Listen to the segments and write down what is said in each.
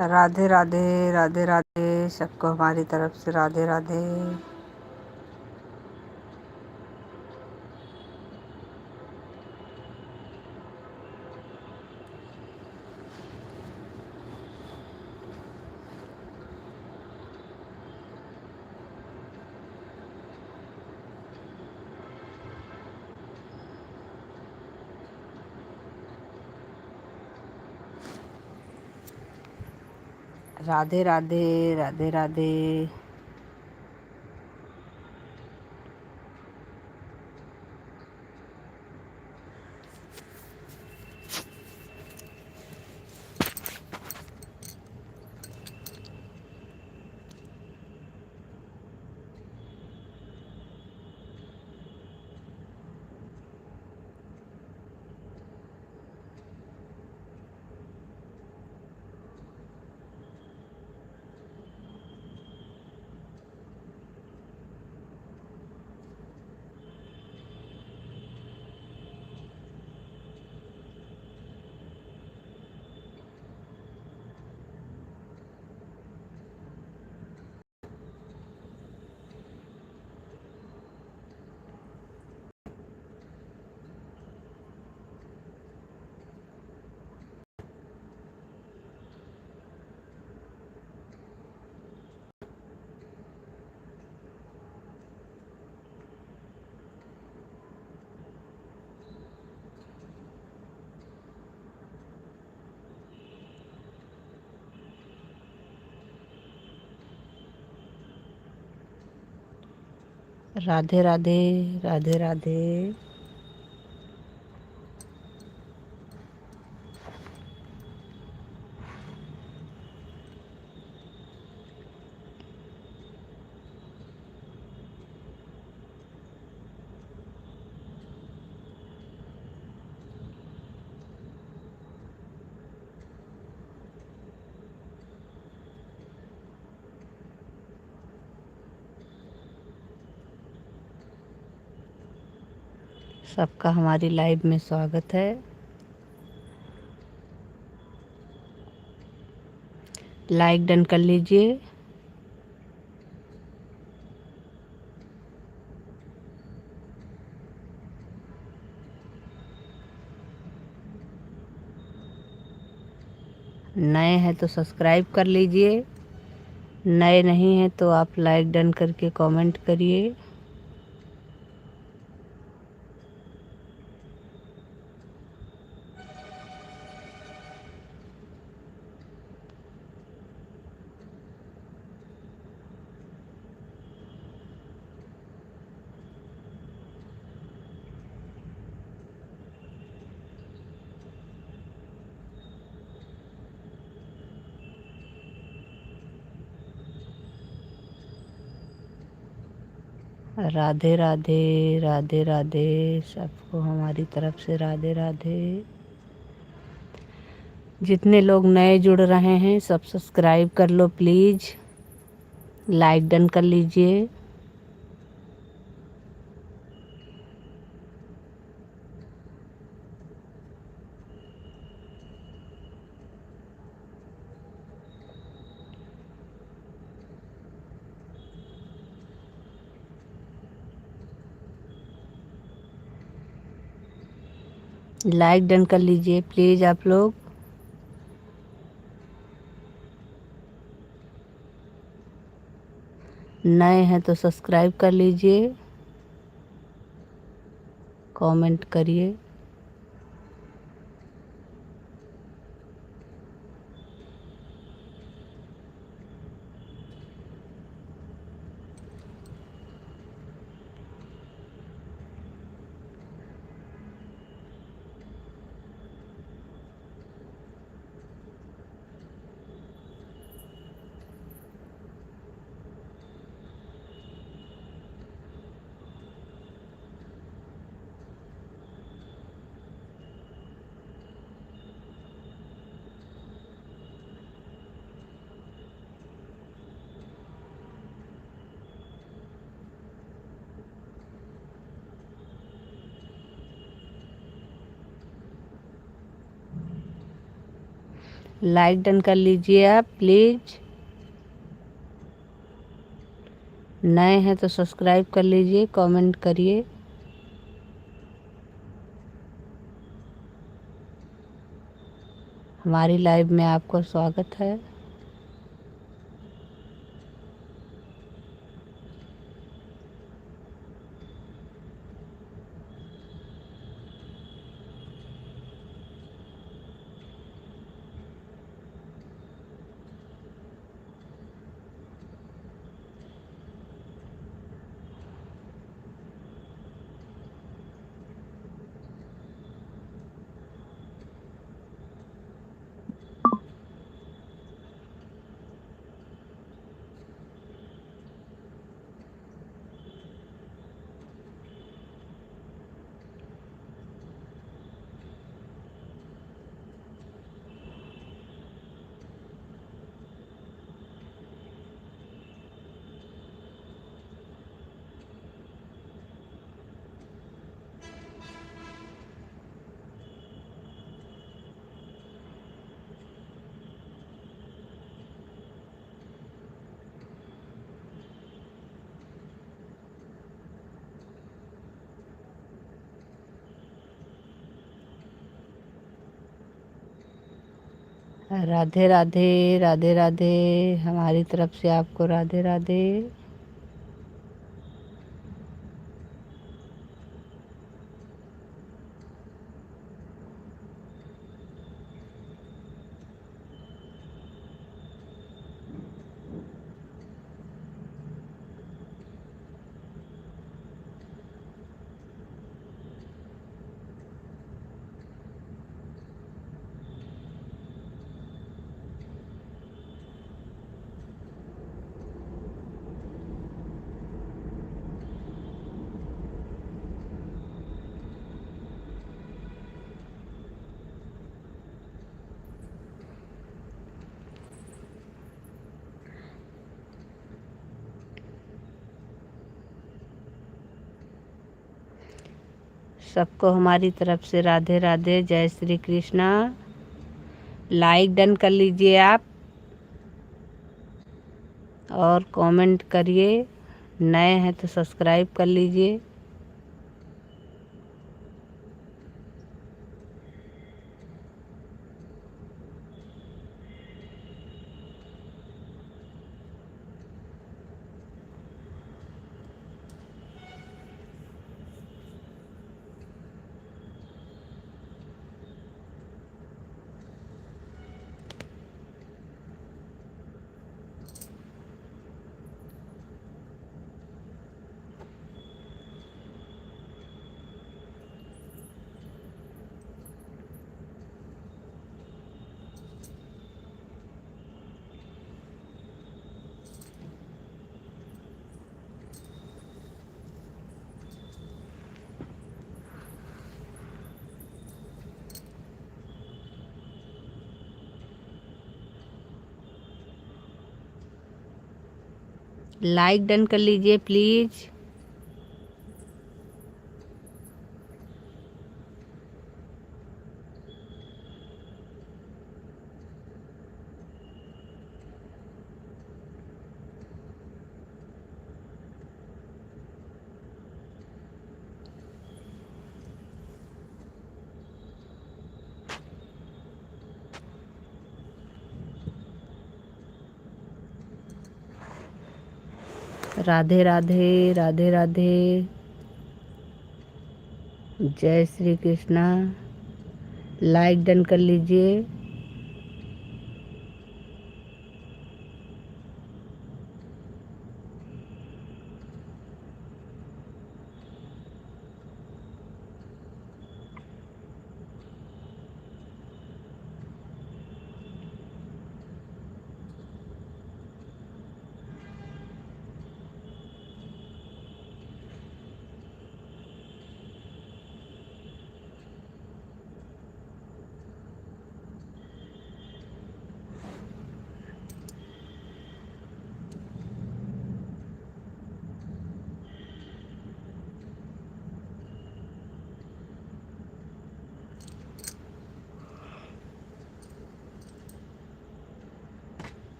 राधे राधे। राधे राधे सबको हमारी तरफ से राधे राधे। राधे राधे। राधे राधे। राधे राधे। राधे राधे। सबका हमारी लाइव में स्वागत है। लाइक डन कर लीजिए। नए हैं तो सब्सक्राइब कर लीजिए। नए नहीं हैं तो आप लाइक डन करके कमेंट करिए। राधे राधे। राधे राधे सबको हमारी तरफ से राधे राधे। जितने लोग नए जुड़ रहे हैं सब सब्सक्राइब कर लो प्लीज़। लाइक डन कर लीजिए। लाइक डन कर लीजिए प्लीज़ आप लोग। नए हैं तो सब्सक्राइब कर लीजिए। कमेंट करिए। लाइक डन कर लीजिए आप प्लीज़। नए हैं तो सब्सक्राइब कर लीजिए, कमेंट करिए। हमारी लाइव में आपका स्वागत है। राधे राधे, राधे राधे, हमारी तरफ से आपको राधे राधे। सबको हमारी तरफ से राधे राधे, जय श्री कृष्णा। लाइक डन कर लीजिए आप और कमेंट करिए। नए हैं तो सब्सक्राइब कर लीजिए। लाइक डन कर लीजिए प्लीज़। राधे राधे, राधे राधे, जय श्री कृष्णा। लाइक डन कर लीजिए।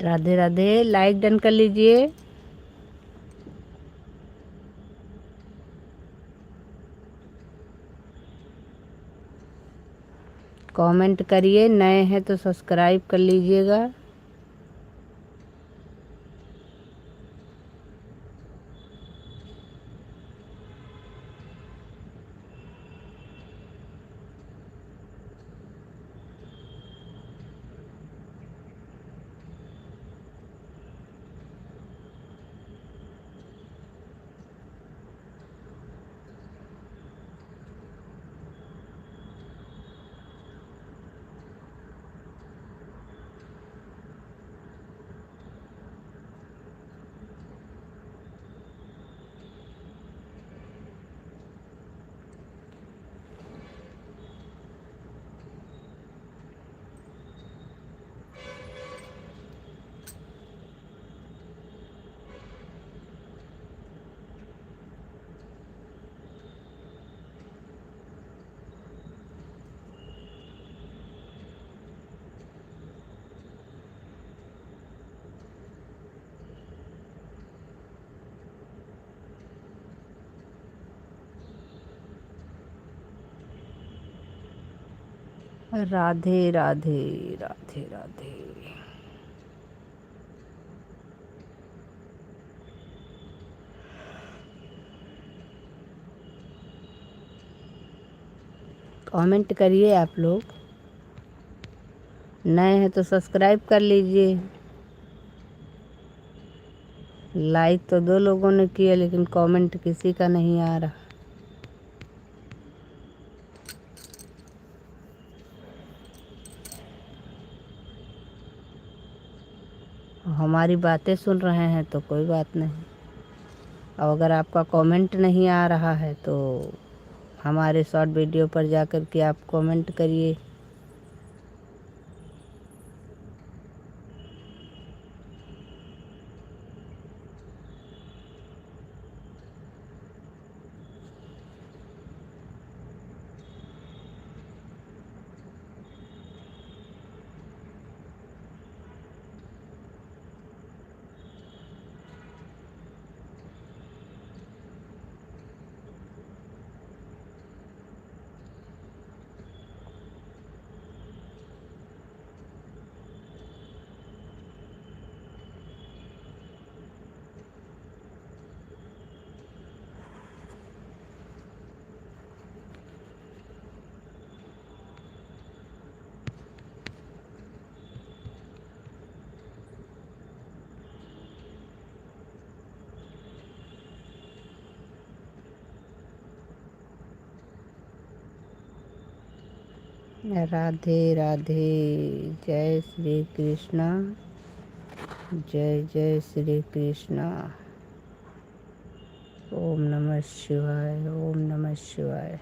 राधे राधे। लाइक डन कर लीजिए। कमेंट करिए। नए हैं तो सब्सक्राइब कर लीजिएगा। राधे राधे राधे राधे। कमेंट करिए आप लोग। नए हैं तो सब्सक्राइब कर लीजिए। लाइक तो 2 लोगों ने किया लेकिन कमेंट किसी का नहीं आ रहा। हमारी बातें सुन रहे हैं तो कोई बात नहीं। और अगर आपका कमेंट नहीं आ रहा है तो हमारे शॉर्ट वीडियो पर जाकर के आप कमेंट करिए। राधे राधे। जय श्री कृष्णा। जय जय श्री कृष्णा। ओम नमः शिवाय। ओम नमः शिवाय।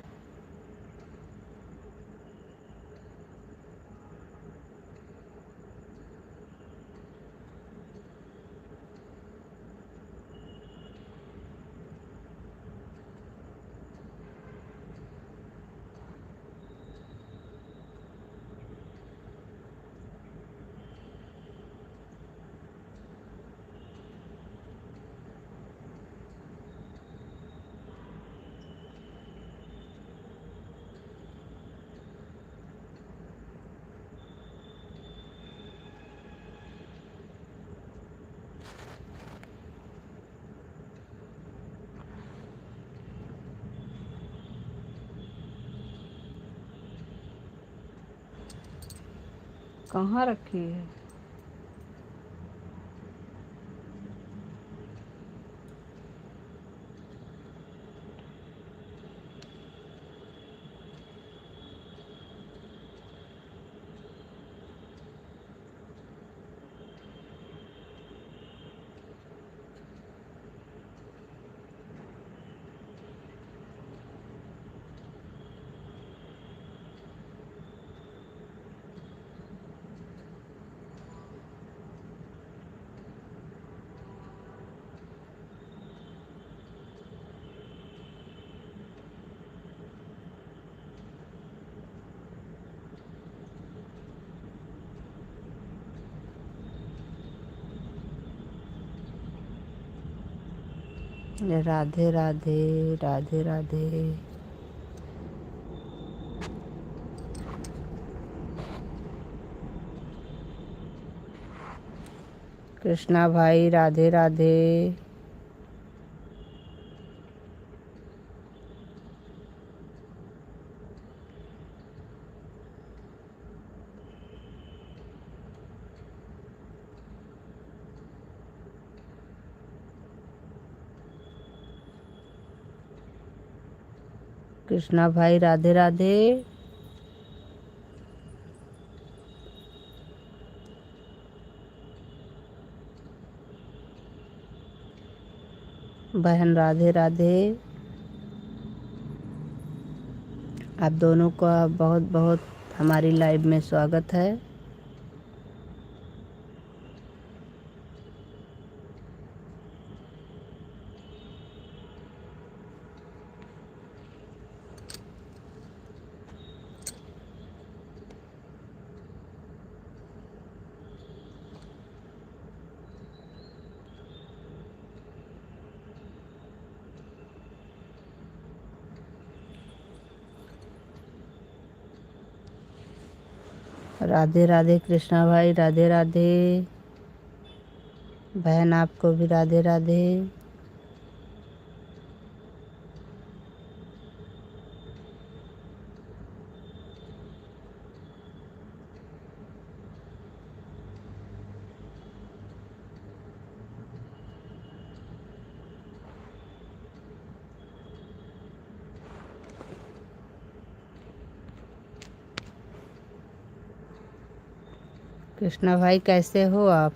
कहाँ रखी है? राधे राधे राधे राधे। कृष्णा भाई राधे राधे। कृष्णा भाई राधे राधे। बहन राधे राधे। आप दोनों का बहुत बहुत हमारी लाइव में स्वागत है। राधे राधे कृष्णा भाई राधे राधे। बहन आपको भी राधे राधे। कृष्णा भाई कैसे हो आप?